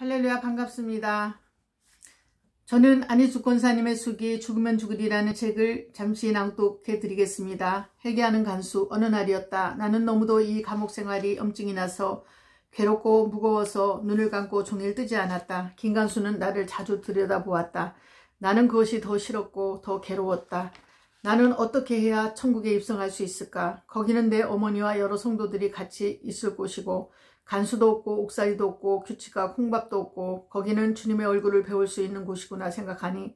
할렐루야, 반갑습니다. 저는 안희숙 권사님의 숙이 죽으면 죽으리라는 책을 잠시 낭독해 드리겠습니다. 회개하는 간수. 어느 날이었다. 나는 너무도 이 감옥 생활이 엄증이 나서 괴롭고 무거워서 눈을 감고 종일 뜨지 않았다. 김간수는 나를 자주 들여다보았다. 나는 그것이 더 싫었고 더 괴로웠다. 나는 어떻게 해야 천국에 입성할 수 있을까? 거기는 내 어머니와 여러 성도들이 같이 있을 곳이고 간수도 없고 옥살이도 없고 규칙과 콩밥도 없고 거기는 주님의 얼굴을 배울 수 있는 곳이구나 생각하니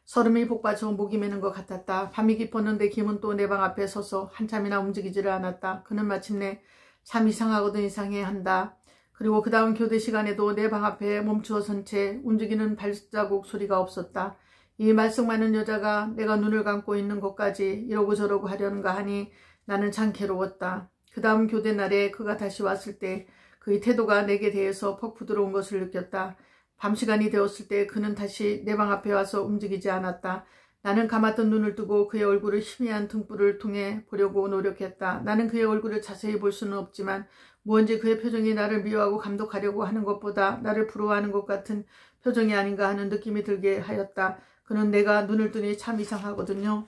설움이 복받쳐 목이 메는 것 같았다. 밤이 깊었는데 김은 또 내 방 앞에 서서 한참이나 움직이지를 않았다. 그는 마침내 참 이상하거든 이상해 한다. 그리고 그 다음 교대 시간에도 내 방 앞에 멈추어 선 채 움직이는 발자국 소리가 없었다. 이 말썽 많은 여자가 내가 눈을 감고 있는 것까지 이러고 저러고 하려는가 하니 나는 참 괴로웠다. 그 다음 교대 날에 그가 다시 왔을 때 그의 태도가 내게 대해서 퍽 부드러운 것을 느꼈다. 밤 시간이 되었을 때 그는 다시 내 방 앞에 와서 움직이지 않았다. 나는 감았던 눈을 뜨고 그의 얼굴을 희미한 등불을 통해 보려고 노력했다. 나는 그의 얼굴을 자세히 볼 수는 없지만 무언지 그의 표정이 나를 미워하고 감독하려고 하는 것보다 나를 부러워하는 것 같은 표정이 아닌가 하는 느낌이 들게 하였다. 그는 내가 눈을 뜨니 참 이상하거든요.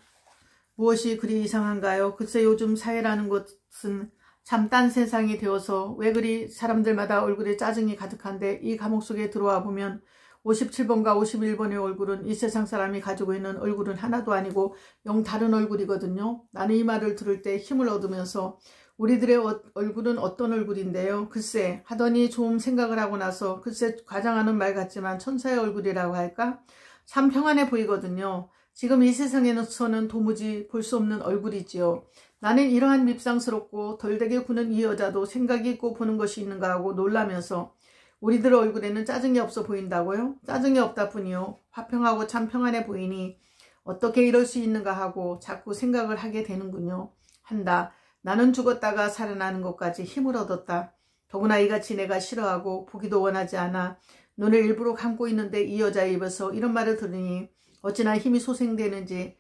무엇이 그리 이상한가요? 글쎄 요즘 사회라는 것은 참 딴 세상이 되어서 왜 그리 사람들마다 얼굴에 짜증이 가득한데 이 감옥 속에 들어와 보면 57번과 51번의 얼굴은 이 세상 사람이 가지고 있는 얼굴은 하나도 아니고 영 다른 얼굴이거든요. 나는 이 말을 들을 때 힘을 얻으면서 우리들의 얼굴은 어떤 얼굴인데요? 글쎄 하더니 좀 생각을 하고 나서 글쎄 과장하는 말 같지만 천사의 얼굴이라고 할까? 참 평안해 보이거든요. 지금 이 세상에서는 도무지 볼 수 없는 얼굴이지요. 나는 이러한 밉상스럽고 덜되게 구는 이 여자도 생각이 있고 보는 것이 있는가 하고 놀라면서 우리들 얼굴에는 짜증이 없어 보인다고요? 짜증이 없다 뿐이요. 화평하고 참 평안해 보이니 어떻게 이럴 수 있는가 하고 자꾸 생각을 하게 되는군요. 한다. 나는 죽었다가 살아나는 것까지 힘을 얻었다. 더구나 이같이 내가 싫어하고 보기도 원하지 않아 눈을 일부러 감고 있는데 이 여자의 입에서 이런 말을 들으니 어찌나 힘이 소생되는지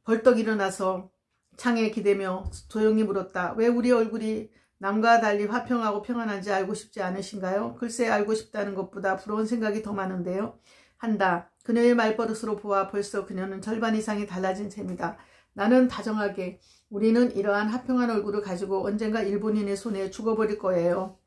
벌떡 일어나서 창에 기대며 조용히 물었다. 왜 우리 얼굴이 남과 달리 화평하고 평안한지 알고 싶지 않으신가요? 글쎄 알고 싶다는 것보다 부러운 생각이 더 많은데요. 한다. 그녀의 말버릇으로 보아 벌써 그녀는 절반 이상이 달라진 셈이다. 나는 다정하게 우리는 이러한 화평한 얼굴을 가지고 언젠가 일본인의 손에 죽어버릴 거예요.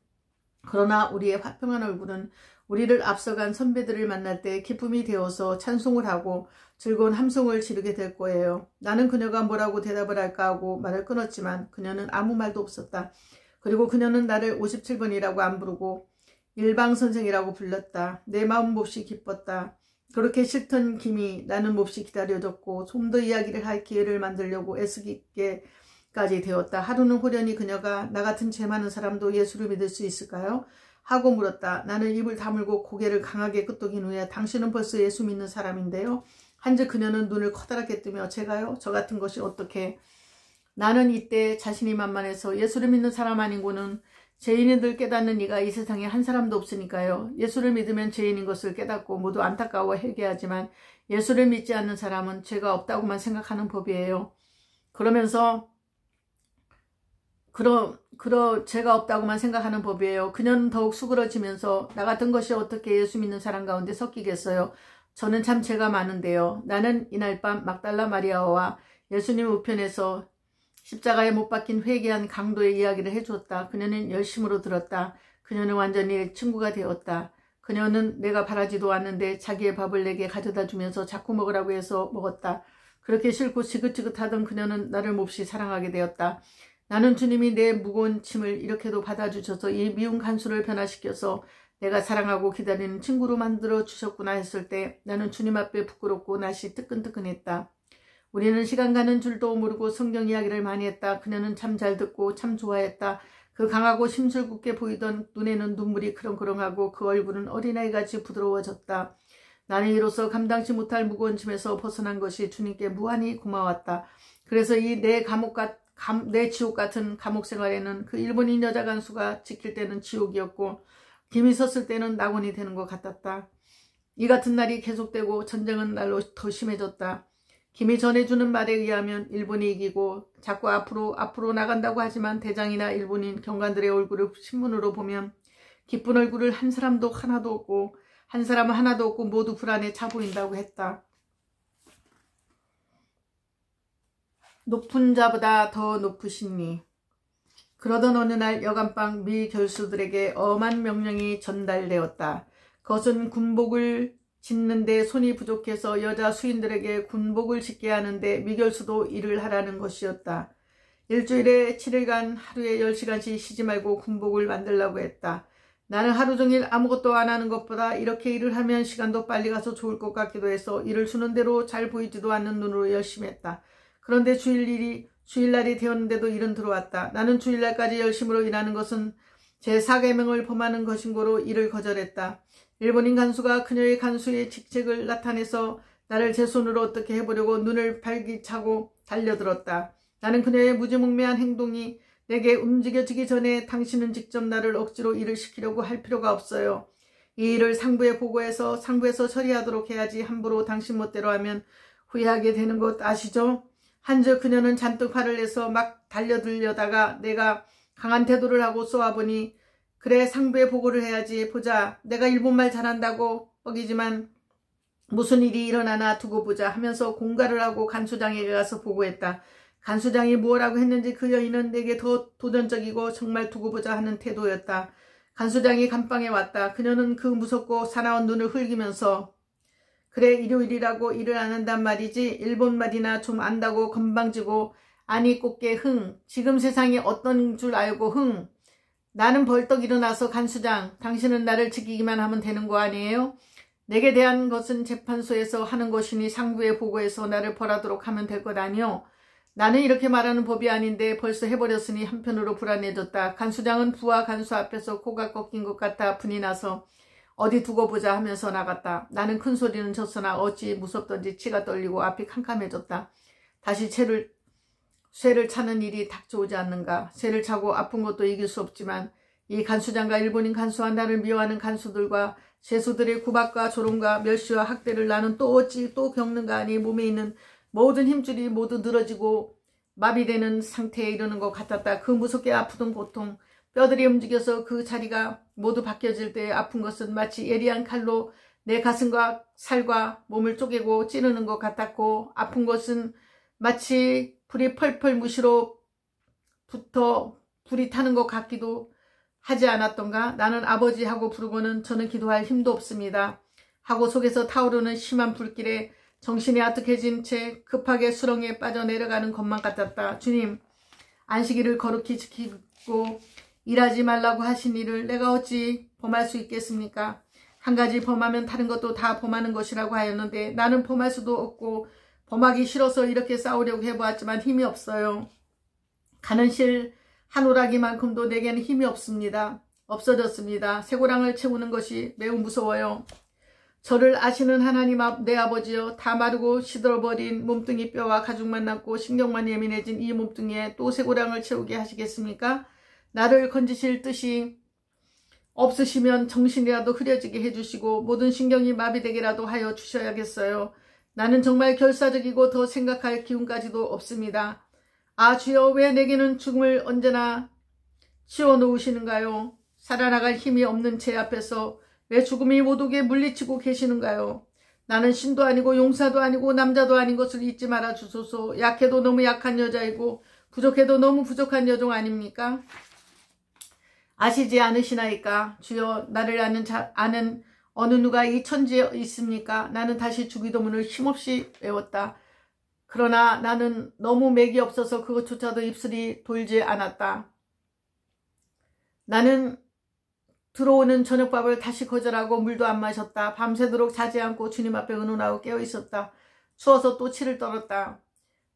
그러나 우리의 화평한 얼굴은 우리를 앞서간 선배들을 만날 때 기쁨이 되어서 찬송을 하고 즐거운 함성을 지르게 될 거예요. 나는 그녀가 뭐라고 대답을 할까 하고 말을 끊었지만 그녀는 아무 말도 없었다. 그리고 그녀는 나를 57번이라고 안 부르고 일방선생이라고 불렀다. 내 마음 몹시 기뻤다. 그렇게 싫던 김이 나는 몹시 기다려졌고 좀 더 이야기를 할 기회를 만들려고 애쓰기까지 되었다. 하루는 호련히 그녀가 나 같은 죄 많은 사람도 예수를 믿을 수 있을까요? 하고 물었다. 나는 입을 다물고 고개를 강하게 끄덕인 후에 당신은 벌써 예수 믿는 사람인데요. 한즉 그녀는 눈을 커다랗게 뜨며 제가요? 저 같은 것이 어떻게? 나는 이때 자신이 만만해서 예수를 믿는 사람 아닌고는 죄인인들 깨닫는 이가 이 세상에 한 사람도 없으니까요. 예수를 믿으면 죄인인 것을 깨닫고 모두 안타까워 회개하지만 예수를 믿지 않는 사람은 죄가 없다고만 생각하는 법이에요. 그러면서 죄가 없다고만 생각하는 법이에요. 그녀는 더욱 수그러지면서 나 같은 것이 어떻게 예수 믿는 사람 가운데 섞이겠어요. 저는 참 죄가 많은데요. 나는 이날 밤 막달라 마리아와 예수님 우편에서 십자가에 못 박힌 회개한 강도의 이야기를 해주었다. 그녀는 열심으로 들었다. 그녀는 완전히 친구가 되었다. 그녀는 내가 바라지도 않는데 자기의 밥을 내게 가져다 주면서 자꾸 먹으라고 해서 먹었다. 그렇게 싫고 지긋지긋하던 그녀는 나를 몹시 사랑하게 되었다. 나는 주님이 내 무거운 짐을 이렇게도 받아주셔서 이 미운 간수를 변화시켜서 내가 사랑하고 기다리는 친구로 만들어 주셨구나 했을 때 나는 주님 앞에 부끄럽고 낯이 뜨끈뜨끈했다. 우리는 시간 가는 줄도 모르고 성경 이야기를 많이 했다. 그녀는 참 잘 듣고 참 좋아했다. 그 강하고 심술궂게 보이던 눈에는 눈물이 크렁크렁하고 그 얼굴은 어린아이같이 부드러워졌다. 나는 이로써 감당치 못할 무거운 짐에서 벗어난 것이 주님께 무한히 고마웠다. 그래서 이 내 지옥 같은 감옥 생활에는 그 일본인 여자 간수가 지킬 때는 지옥이었고 김이 섰을 때는 낙원이 되는 것 같았다. 이 같은 날이 계속되고 전쟁은 날로 더 심해졌다. 김이 전해주는 말에 의하면 일본이 이기고 자꾸 앞으로 나간다고 하지만 대장이나 일본인 경관들의 얼굴을 신문으로 보면 기쁜 얼굴을 한 사람도 하나도 없고 한 사람은 하나도 없고 모두 불안에 차 보인다고 했다. 높은 자보다 더 높으시니. 그러던 어느 날 여간방 미 결수들에게 엄한 명령이 전달되었다. 그것은 군복을 짓는데 손이 부족해서 여자 수인들에게 군복을 짓게 하는데 미결수도 일을 하라는 것이었다. 일주일에 7일간 하루에 10시간씩 쉬지 말고 군복을 만들라고 했다. 나는 하루 종일 아무것도 안 하는 것보다 이렇게 일을 하면 시간도 빨리 가서 좋을 것 같기도 해서 일을 주는 대로 잘 보이지도 않는 눈으로 열심히 했다. 그런데 주일날이 되었는데도 일은 들어왔다. 나는 주일날까지 열심으로 일하는 것은 제 사계명을 범하는 것인 거로 일을 거절했다. 일본인 간수가 그녀의 간수의 직책을 나타내서 나를 제 손으로 어떻게 해보려고 눈을 발기차고 달려들었다. 나는 그녀의 무지몽매한 행동이 내게 움직여지기 전에 당신은 직접 나를 억지로 일을 시키려고 할 필요가 없어요. 이 일을 상부에 보고해서 상부에서 처리하도록 해야지 함부로 당신 멋대로 하면 후회하게 되는 것 아시죠? 한즉 그녀는 잔뜩 화를 내서 막 달려들려다가 내가 강한 태도를 하고 쏘아보니 그래 상부에 보고를 해야지. 보자. 내가 일본말 잘한다고 뻑이지만 무슨 일이 일어나나 두고 보자 하면서 공갈을 하고 간수장에게 가서 보고했다. 간수장이 무엇라고 했는지 그 여인은 내게 더 도전적이고 정말 두고 보자 하는 태도였다. 간수장이 감방에 왔다. 그녀는 그 무섭고 사나운 눈을 흘기면서 그래 일요일이라고 일을 안 한단 말이지. 일본말이나 좀 안다고 건방지고 아니 꽃게 흥. 지금 세상이 어떤 줄 알고 흥. 나는 벌떡 일어나서 간수장 당신은 나를 지키기만 하면 되는 거 아니에요? 내게 대한 것은 재판소에서 하는 것이니 상부에 보고해서 나를 벌하도록 하면 될 것 아니요? 나는 이렇게 말하는 법이 아닌데 벌써 해버렸으니 한편으로 불안해졌다. 간수장은 부하 간수 앞에서 코가 꺾인 것 같아 분이 나서 어디 두고 보자 하면서 나갔다. 나는 큰 소리는 쳤으나 어찌 무섭던지 치가 떨리고 앞이 캄캄해졌다. 다시 쇠를 차는 일이 닥쳐오지 않는가. 쇠를 차고 아픈 것도 이길 수 없지만 이 간수장과 일본인 간수와 나를 미워하는 간수들과 죄수들의 구박과 조롱과 멸시와 학대를 나는 또 어찌 또 겪는가 하니 몸에 있는 모든 힘줄이 모두 늘어지고 마비되는 상태에 이르는 것 같았다. 그 무섭게 아프던 고통, 뼈들이 움직여서 그 자리가 모두 바뀌어질 때 아픈 것은 마치 예리한 칼로 내 가슴과 살과 몸을 쪼개고 찌르는 것 같았고 아픈 것은 마치 불이 펄펄 무시로 붙어 불이 타는 것 같기도 하지 않았던가. 나는 아버지 하고 부르고는 저는 기도할 힘도 없습니다. 하고 속에서 타오르는 심한 불길에 정신이 아득해진 채 급하게 수렁에 빠져내려가는 것만 같았다. 주님, 안식일을 거룩히 지키고 일하지 말라고 하신 일을 내가 어찌 범할 수 있겠습니까? 한 가지 범하면 다른 것도 다 범하는 것이라고 하였는데 나는 범할 수도 없고 범하기 싫어서 이렇게 싸우려고 해보았지만 힘이 없어요. 가는 실 한 오라기만큼도 내게는 힘이 없습니다. 없어졌습니다. 쇠고랑을 채우는 것이 매우 무서워요. 저를 아시는 하나님 내 아버지여, 다 마르고 시들어버린 몸뚱이 뼈와 가죽만 남고 신경만 예민해진 이 몸뚱이에 또 쇠고랑을 채우게 하시겠습니까? 나를 건지실 뜻이 없으시면 정신이라도 흐려지게 해주시고 모든 신경이 마비되게라도 하여 주셔야겠어요. 나는 정말 결사적이고 더 생각할 기운까지도 없습니다. 아 주여, 왜 내게는 죽음을 언제나 씌워놓으시는가요? 살아나갈 힘이 없는 제 앞에서 왜 죽음이 못 오게 물리치고 계시는가요? 나는 신도 아니고 용사도 아니고 남자도 아닌 것을 잊지 말아 주소서. 약해도 너무 약한 여자이고 부족해도 너무 부족한 여종 아닙니까? 아시지 않으시나이까? 주여, 나를 아는 어느 누가 이 천지에 있습니까? 나는 다시 주기도문을 힘없이 외웠다. 그러나 나는 너무 맥이 없어서 그것조차도 입술이 돌지 않았다. 나는 들어오는 저녁밥을 다시 거절하고 물도 안 마셨다. 밤새도록 자지 않고 주님 앞에 의논하고 깨어있었다. 추워서 또 치를 떨었다.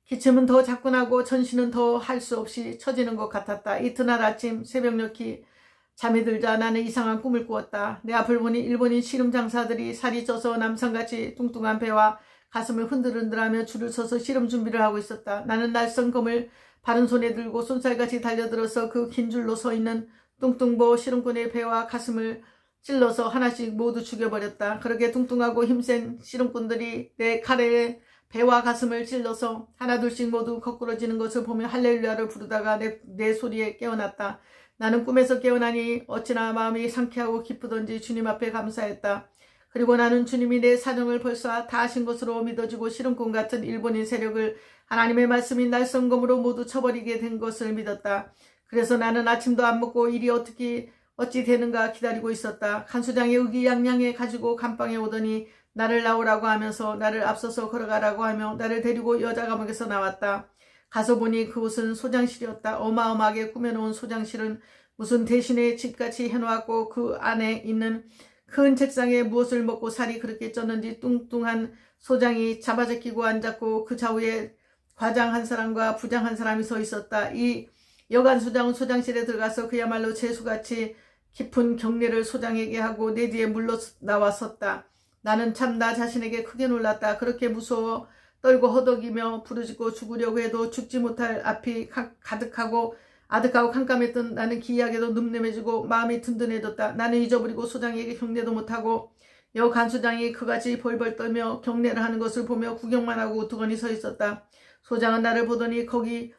기침은 더 자꾸나고 전신은 더 할 수 없이 처지는 것 같았다. 이튿날 아침 새벽녘이 잠이 들자 나는 이상한 꿈을 꾸었다. 내 앞을 보니 일본인 씨름 장사들이 살이 쪄서 남산같이 뚱뚱한 배와 가슴을 흔들흔들하며 줄을 서서 씨름 준비를 하고 있었다. 나는 낯선 검을 바른 손에 들고 쏜살같이 달려들어서 그 긴 줄로 서 있는 뚱뚱보 씨름꾼의 배와 가슴을 찔러서 하나씩 모두 죽여버렸다. 그렇게 뚱뚱하고 힘센 씨름꾼들이 내 칼에 배와 가슴을 찔러서 하나둘씩 모두 거꾸러지는 것을 보며 할렐루야를 부르다가 내 소리에 깨어났다. 나는 꿈에서 깨어나니 어찌나 마음이 상쾌하고 기쁘던지 주님 앞에 감사했다. 그리고 나는 주님이 내 사정을 벌써 다 하신 것으로 믿어지고 시름꾼 같은 일본인 세력을 하나님의 말씀인 날성검으로 모두 쳐버리게 된 것을 믿었다. 그래서 나는 아침도 안 먹고 일이 어찌 되는가 기다리고 있었다. 간수장이 의기양양해 가지고 감방에 오더니 나를 나오라고 하면서 나를 앞서서 걸어가라고 하며 나를 데리고 여자 감옥에서 나왔다. 가서 보니 그곳은 소장실이었다. 어마어마하게 꾸며놓은 소장실은 무슨 대신에 집같이 해놓았고 그 안에 있는 큰 책상에 무엇을 먹고 살이 그렇게 쪘는지 뚱뚱한 소장이 잡아제끼고 앉았고 그 좌우에 과장 한 사람과 부장 한 사람이 서 있었다. 이 여간 소장은 소장실에 들어가서 그야말로 재수같이 깊은 경례를 소장에게 하고 내 뒤에 물러 나와 섰다. 나는 참 나 자신에게 크게 놀랐다. 그렇게 무서워 떨고 허덕이며 부르짖고 죽으려고 해도 죽지 못할 앞이 가득하고 아득하고 캄캄했던 나는 기이하게도 늠름해지고 마음이 든든해졌다. 나는 잊어버리고 소장에게 경례도 못하고 여 간수장이 그같이 벌벌 떨며 경례를 하는 것을 보며 구경만 하고 우두커니 서 있었다. 소장은 나를 보더니 저기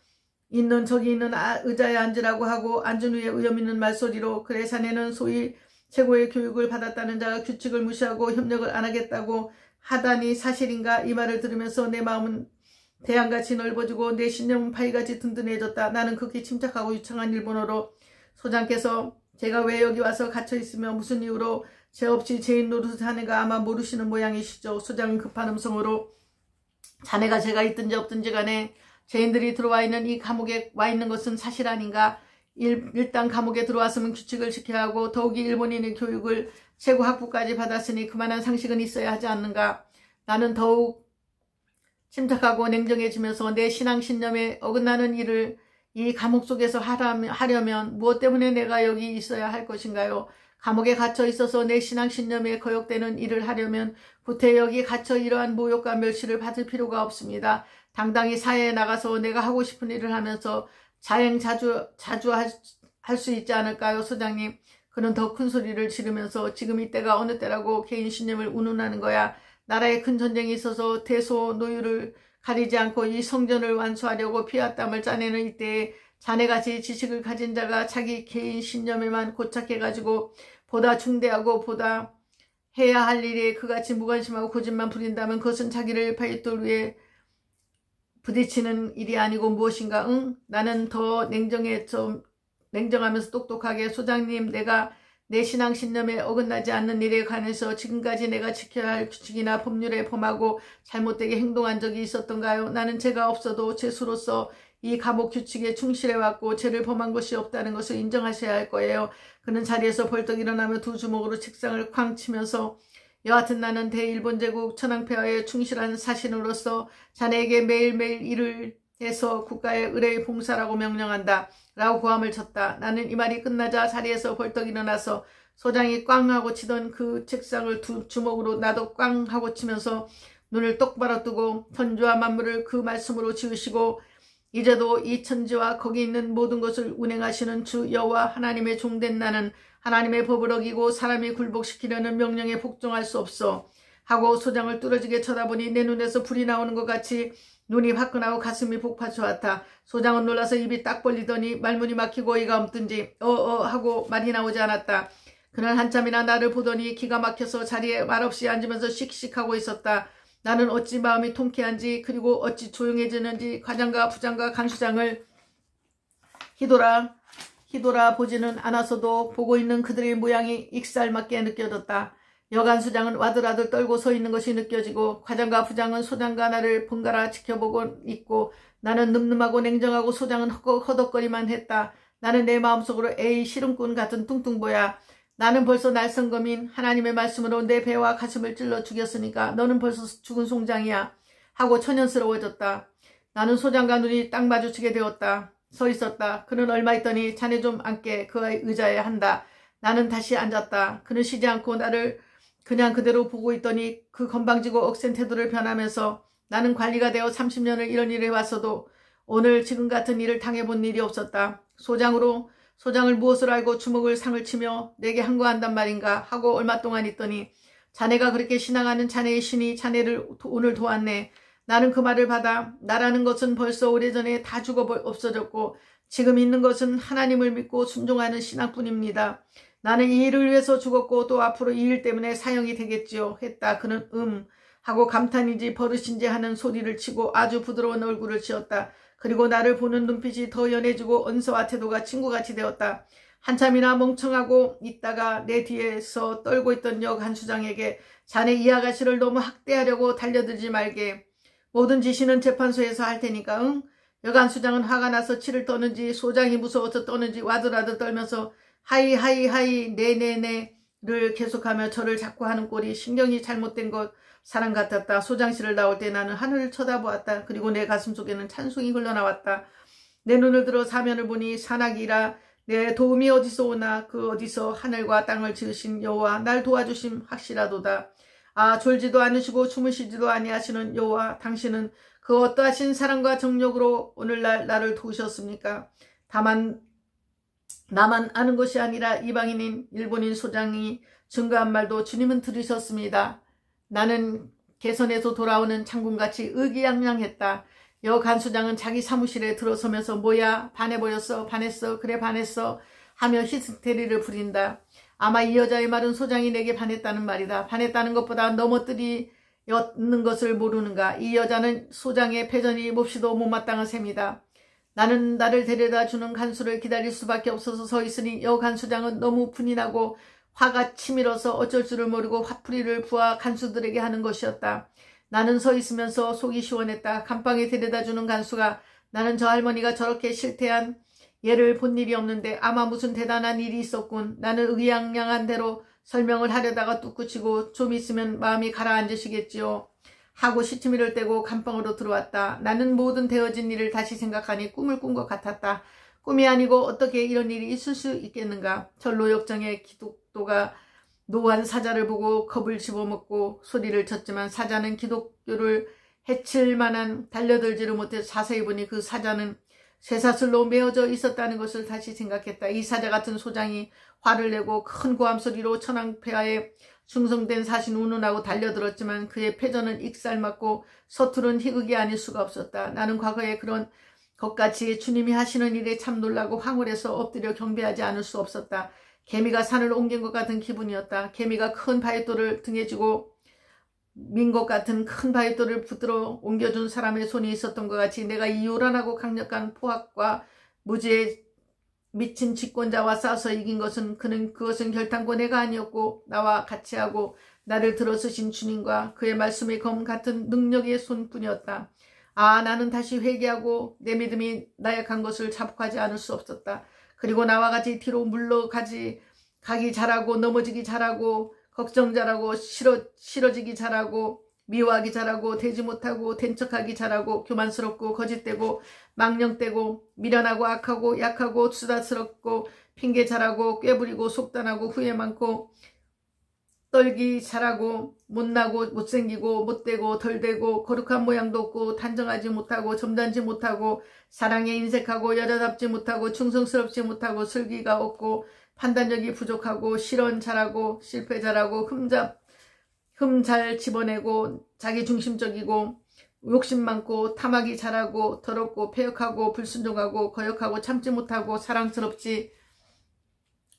있는 의자에 앉으라고 하고 앉은 후에 의염 있는 말소리로 그래 자네는 소위 최고의 교육을 받았다는 자가 규칙을 무시하고 협력을 안 하겠다고 하다니 사실인가? 이 말을 들으면서 내 마음은 대양같이 넓어지고 내 신념은 파이같이 든든해졌다. 나는 극히 침착하고 유창한 일본어로 소장께서 제가 왜 여기 와서 갇혀있으며 무슨 이유로 죄 없이 죄인 노릇을 자네가 아마 모르시는 모양이시죠. 소장은 급한 음성으로 자네가 죄가 있든지 없든지 간에 죄인들이 들어와 있는 이 감옥에 와 있는 것은 사실 아닌가? 일단 감옥에 들어왔으면 규칙을 지켜야 하고 더욱이 일본인의 교육을 최고 학부까지 받았으니 그만한 상식은 있어야 하지 않는가? 나는 더욱 침착하고 냉정해지면서 내 신앙 신념에 어긋나는 일을 이 감옥 속에서 하려면 무엇 때문에 내가 여기 있어야 할 것인가요? 감옥에 갇혀 있어서 내 신앙 신념에 거역되는 일을 하려면 구태 여기 갇혀 이러한 모욕과 멸시를 받을 필요가 없습니다. 당당히 사회에 나가서 내가 하고 싶은 일을 하면서 자주 할 수 있지 않을까요, 소장님? 그는 더 큰 소리를 지르면서 지금 이때가 어느 때라고 개인 신념을 운운하는 거야. 나라에 큰 전쟁이 있어서 대소노유를 가리지 않고 이 성전을 완수하려고 피와 땀을 짜내는 이때에 자네같이 지식을 가진 자가 자기 개인 신념에만 고착해가지고 보다 중대하고 보다 해야 할 일에 그같이 무관심하고 고집만 부린다면 그것은 자기를 파이돌 위에 부딪히는 일이 아니고 무엇인가? 응? 나는 더 냉정하면서 똑똑하게 소장님 내가 내 신앙 신념에 어긋나지 않는 일에 관해서 지금까지 내가 지켜야 할 규칙이나 법률에 범하고 잘못되게 행동한 적이 있었던가요? 나는 죄가 없어도 죄수로서 이 감옥 규칙에 충실해왔고 죄를 범한 것이 없다는 것을 인정하셔야 할 거예요. 그는 자리에서 벌떡 일어나며 두 주먹으로 책상을 쾅 치면서 여하튼 나는 대일본 제국 천황폐하에 충실한 사신으로서 자네에게 매일매일 일을 해서 국가의 의뢰의 봉사라고 명령한다. 라고 고함을 쳤다. 나는 이 말이 끝나자 자리에서 벌떡 일어나서 소장이 꽝 하고 치던 그 책상을 두 주먹으로 나도 꽝 하고 치면서 눈을 똑바로 뜨고 천지와 만물을 그 말씀으로 지으시고 이제도 이 천지와 거기 있는 모든 것을 운행하시는 주 여호와 하나님의 종된 나는 하나님의 법을 어기고 사람이 굴복시키려는 명령에 복종할 수 없어 하고 소장을 뚫어지게 쳐다보니 내 눈에서 불이 나오는 것 같이 눈이 화끈하고 가슴이 복받쳐왔다. 소장은 놀라서 입이 딱 벌리더니 말문이 막히고 어이가 없든지 하고 말이 나오지 않았다. 그는 한참이나 나를 보더니 기가 막혀서 자리에 말없이 앉으면서 씩씩하고 있었다. 나는 어찌 마음이 통쾌한지 그리고 어찌 조용해지는지 과장과 부장과 간수장을 히돌아 보지는 않았어도 보고 있는 그들의 모양이 익살맞게 느껴졌다. 여간수장은 와들와들 떨고 서 있는 것이 느껴지고 과장과 부장은 소장과 나를 번갈아 지켜보고 있고 나는 늠름하고 냉정하고 소장은 허덕거리만 했다. 나는 내 마음속으로 에이 시름꾼 같은 뚱뚱보야. 나는 벌써 날성검인 하나님의 말씀으로 내 배와 가슴을 찔러 죽였으니까 너는 벌써 죽은 송장이야 하고 천연스러워졌다. 나는 소장과 눈이 딱 마주치게 되었다. 서 있었다. 그는 얼마 있더니 자네 좀 앉게 그 의자에 한다. 나는 다시 앉았다. 그는 쉬지 않고 나를 그냥 그대로 보고 있더니 그 건방지고 억센 태도를 변하면서 나는 관리가 되어 30년을 이런 일을 해왔어도 오늘 지금 같은 일을 당해본 일이 없었다. 소장을 무엇을 알고 주먹을 상을 치며 내게 항거한단 말인가 하고 얼마 동안 있더니 자네가 그렇게 신앙하는 자네의 신이 자네를 오늘 도왔네. 나는 그 말을 받아 나라는 것은 벌써 오래전에 다 죽어 없어졌고 지금 있는 것은 하나님을 믿고 순종하는 신앙뿐입니다. 나는 이 일을 위해서 죽었고 또 앞으로 이 일 때문에 사형이 되겠지요 했다. 그는 하고 감탄인지 버릇인지 하는 소리를 치고 아주 부드러운 얼굴을 지었다. 그리고 나를 보는 눈빛이 더 연해지고 언서와 태도가 친구같이 되었다. 한참이나 멍청하고 있다가 내 뒤에서 떨고 있던 여 간수장에게 자네 이 아가씨를 너무 학대하려고 달려들지 말게. 모든 지시는 재판소에서 할 테니까 응? 여 간수장은 화가 나서 치를 떠는지 소장이 무서워서 떠는지 와들와들 떨면서 하이 네네네를 계속하며 저를 자꾸 하는 꼴이 신경이 잘못된 것 사람 같았다. 소장실을 나올 때 나는 하늘을 쳐다보았다. 그리고 내 가슴속에는 찬송이 흘러나왔다. 내 눈을 들어 사면을 보니 산악이라 내 도움이 어디서 오나 그 어디서 하늘과 땅을 지으신 여호와 날 도와주심 확실하도다. 아 졸지도 않으시고 주무시지도 아니하시는 여호와 당신은 그 어떠하신 사랑과 정력으로 오늘날 나를 도우셨습니까? 다만 나만 아는 것이 아니라 이방인인 일본인 소장이 증거한 말도 주님은 들으셨습니다. 나는 개선에서 돌아오는 장군같이 의기양양했다. 여 간수장은 자기 사무실에 들어서면서 뭐야 반해버렸어 반했어 그래 반했어 하며 히스테리를 부린다. 아마 이 여자의 말은 소장이 내게 반했다는 말이다. 반했다는 것보다 넘어뜨리였는 것을 모르는가. 이 여자는 소장의 패전이 몹시도 못마땅한 셈이다. 나는 나를 데려다주는 간수를 기다릴 수밖에 없어서 서 있으니 여 간수장은 너무 분이 나고 화가 치밀어서 어쩔 줄을 모르고 화풀이를 부하 간수들에게 하는 것이었다. 나는 서 있으면서 속이 시원했다. 감방에 데려다주는 간수가 나는 저 할머니가 저렇게 실태한 얘를 본 일이 없는데 아마 무슨 대단한 일이 있었군. 나는 의기양양한 대로 설명을 하려다가 뚝 그치고 좀 있으면 마음이 가라앉으시겠지요. 하고 시치미를 떼고 감방으로 들어왔다. 나는 모든 되어진 일을 다시 생각하니 꿈을 꾼 것 같았다. 꿈이 아니고 어떻게 이런 일이 있을 수 있겠는가. 절로 역정의 기독도가 노한 사자를 보고 겁을 집어먹고 소리를 쳤지만 사자는 기독교를 해칠 만한 달려들지를 못해 자세히 보니 그 사자는 쇠사슬로 메어져 있었다는 것을 다시 생각했다. 이 사자 같은 소장이 화를 내고 큰 고함소리로 천황폐하에 충성된 사신 운운하고 달려들었지만 그의 패전은 익살맞고 서투른 희극이 아닐 수가 없었다. 나는 과거에 그런 것같이 주님이 하시는 일에 참 놀라고 황홀해서 엎드려 경배하지 않을 수 없었다. 개미가 산을 옮긴 것 같은 기분이었다. 개미가 큰 바위돌을 등에 지고 민 것 같은 큰 바위돌을 붙들어 옮겨준 사람의 손이 있었던 것 같이 내가 이 요란하고 강력한 포악과 무지에 미친 집권자와 싸워서 이긴 것은 그것은 결단코 내가 아니었고 나와 같이 하고 나를 들어서신 주님과 그의 말씀의 검 같은 능력의 손뿐이었다. 아 나는 다시 회개하고 내 믿음이 나약한 것을 자복하지 않을 수 없었다. 그리고 나와 같이 뒤로 물러가기 잘하고 넘어지기 잘하고 걱정 잘하고 싫어지기 잘하고 미워하기 잘하고 되지 못하고 된 척하기 잘하고 교만스럽고 거짓되고 망령되고 미련하고 악하고 약하고 수다스럽고 핑계 잘하고 꾀부리고 속단하고 후회 많고 떨기 잘하고 못나고 못생기고 못되고 덜되고 거룩한 모양도 없고 단정하지 못하고 점잖지 못하고 사랑에 인색하고 여자답지 못하고 충성스럽지 못하고 슬기가 없고 판단력이 부족하고 실언 잘하고 실패 잘하고 흠 잘 집어내고 자기중심적이고 욕심 많고 탐하기 잘하고 더럽고 패역하고 불순종하고 거역하고 참지 못하고 사랑스럽지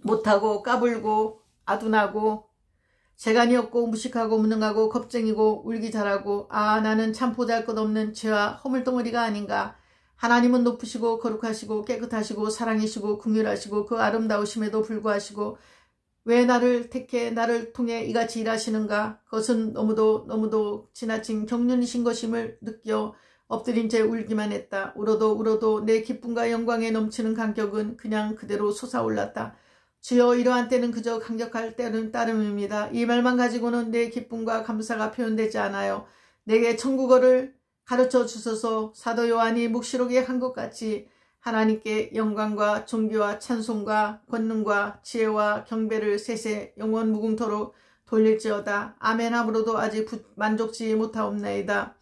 못하고 까불고 아둔하고 재간이 없고 무식하고 무능하고 겁쟁이고 울기 잘하고 아 나는 참 보잘것없는 죄와 허물덩어리가 아닌가. 하나님은 높으시고 거룩하시고 깨끗하시고 사랑이시고 긍휼하시고 그 아름다우심에도 불구하시고 왜 나를 택해 나를 통해 이같이 일하시는가. 그것은 너무도 지나친 경륜이신 것임을 느껴 엎드린 채 울기만 했다. 울어도 내 기쁨과 영광에 넘치는 감격은 그냥 그대로 솟아올랐다. 주여 이러한 때는 그저 감격할 때는 따름입니다. 이 말만 가지고는 내 기쁨과 감사가 표현되지 않아요. 내게 천국어를 가르쳐 주소서. 사도 요한이 묵시록에 한 것 같이 하나님께 영광과 존귀와 찬송과 권능과 지혜와 경배를 세세 영원 무궁토록 돌릴지어다. 아멘 함으로도 아직 만족지 못하옵나이다.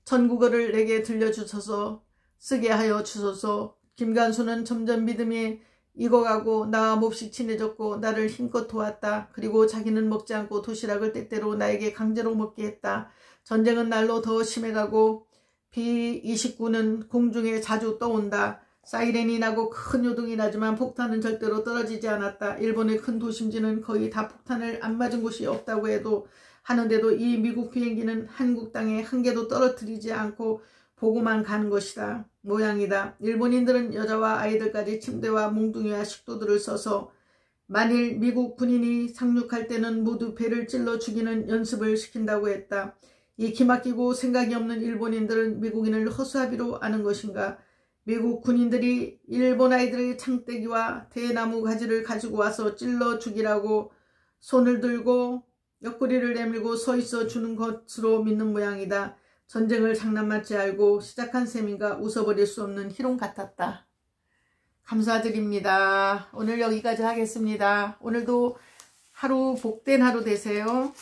천국어를 내게 들려주소서. 쓰게 하여 주소서. 김간수는 점점 믿음이 익어가고 나와 몹시 친해졌고 나를 힘껏 도왔다. 그리고 자기는 먹지 않고 도시락을 때때로 나에게 강제로 먹게 했다. 전쟁은 날로 더 심해가고 B-29는 공중에 자주 떠온다. 사이렌이 나고 큰 요동이 나지만 폭탄은 절대로 떨어지지 않았다. 일본의 큰 도심지는 거의 다 폭탄을 안 맞은 곳이 없다고 해도 하는데도 이 미국 비행기는 한국 땅에 한 개도 떨어뜨리지 않고 보고만 가는 것이다. 모양이다. 일본인들은 여자와 아이들까지 침대와 몽둥이와 식도들을 써서 만일 미국 군인이 상륙할 때는 모두 배를 찔러 죽이는 연습을 시킨다고 했다. 이 기막히고 생각이 없는 일본인들은 미국인을 허수아비로 아는 것인가? 미국 군인들이 일본 아이들의 창떼기와 대나무 가지를 가지고 와서 찔러 죽이라고 손을 들고 옆구리를 내밀고 서 있어 주는 것으로 믿는 모양이다. 전쟁을 장난맞지 알고 시작한 셈인가 웃어버릴 수 없는 희롱 같았다. 감사드립니다. 오늘 여기까지 하겠습니다. 오늘도 하루 복된 하루 되세요.